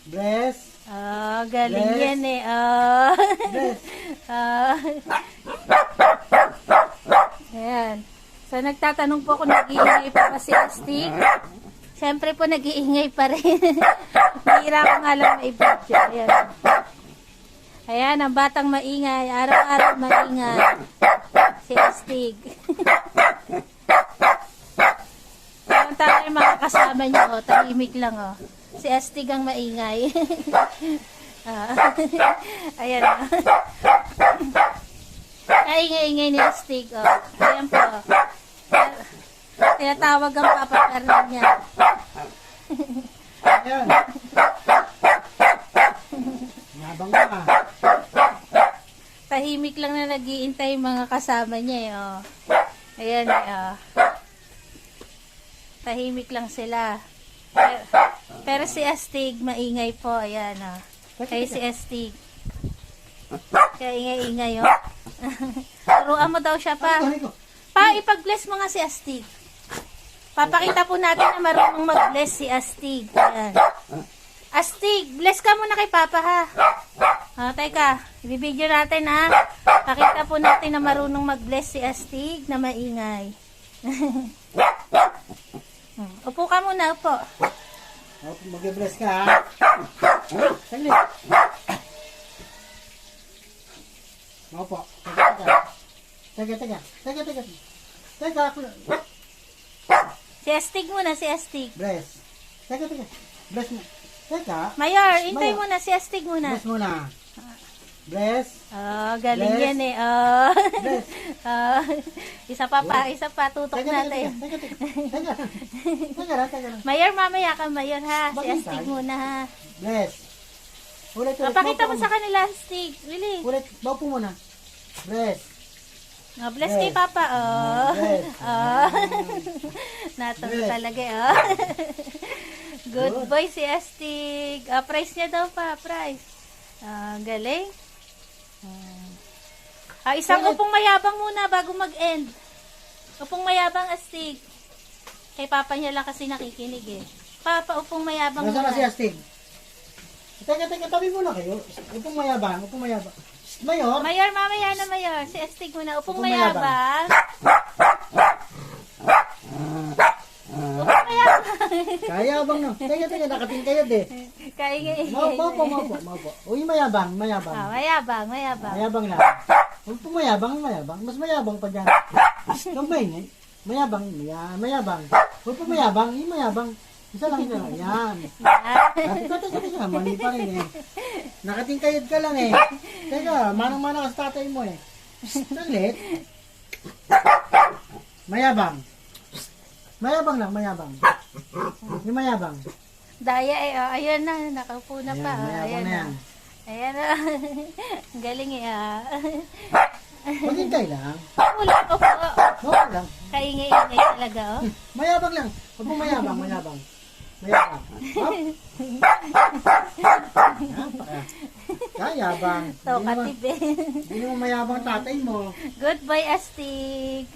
Bless. Oh, galing Bless. yan eh. Oh. Bless. Ah. Ayan. So, nagtatanong po kung nag-iingay pa ba si Astig. Siyempre po, nag-iingay pa rin. Mahira ko nga lang ma-video. Ayan. Ayan, ang batang maingay. Araw-araw maingay. Si Astig. Ayan tayo yung mga kasama niyo. Oh. Tahimik lang. Oh. Si Astig ang maingay. Ayan. Kaingay-ingay ni Astig. Oh. Ayan po. Tinatawag ang papakarnan niya. Ayan. Yabang ka. Tahimik lang na nag-iintay yung mga kasama niya. Eh, oh. Ayan. Oh. Tahimik lang sila. Pero si Astig, maingay po. Ayan. Oh. Kaya si Astig. Kaya ingay-ingay. Oh. Turuan mo daw siya pa. Pa, ipag-bless mo nga si Astig. Papakita po natin na marunong mag-bless si Astig. Ayan. Astig, bless ka muna kay Papa ha. Teka, ibibideo natin ha. Pakita po natin na marunong mag-bless si Astig na maingay. Upo ka muna, upo. Mag-bless ka ha. Saglit. Maupo. Teka. Teka. Si Astig muna, si Astig. Bless. Teka. Bless mo. Teka. Mayor, intay muna, si Astig muna. Bless muna. Bless. Oh, galing Bless. yan eh. Oh. Bless. Oh. Isa pa, tutok natin. Teka lang. Mayor, mamaya ka, Mayor ha. Si Bakit Astig tayo? muna ha. Bless. Ulit. Papakita mo sa kanila, Astig. Really. Ulit. Baupo muna. Bless. Oh, bless Bless. kay Papa. Oh. Bless. Oh. Natuwa Bless. talaga eh. Oh. Good boy si Astig. Price niya daw pa, price. Galing. Isang upong mayabang muna bago mag-end. Upong mayabang, Astig. Kay Papa niya lang kasi nakikinig eh. Papa, upong mayabang Nasaan na si muna. Astig? Teka, tabi muna kayo. Upong mayabang. Mayor? Mayor, mamaya na Mayor. Si Astig muna. Upong Upong mayabang. Upong mayabang. Kayabang na. Teka, nakating kayo de. Kaingay. Maupo. Uy, mayabang. Mayabang. Mayabang lang. Huwag po mayabang. Mas mayabang pa dyan. Kamay na. Mayabang. Huwag po mayabang. Yung mayabang. Isa lang. Yan. Teka. Mali pa rin eh. Nakatingkayod ka lang eh. Teka, manang-mana ka sa tatay mo eh. Saglit. Mayabang. Mayabang lang. Yung mayabang. Daya eh. Oh, ayun na. Nakaupo na pa. Ayan, mayabang na yan. Ayan na. Galing eh. Maghintay lang. Upo. Bawal lang. Kaingay-ingay talaga oh. Mayabang lang. Huwag mo mayabang. Mayabang. Hop. Kayabang. Talkative eh. Hindi naman mayabang tatay mo. Good boy, Astig.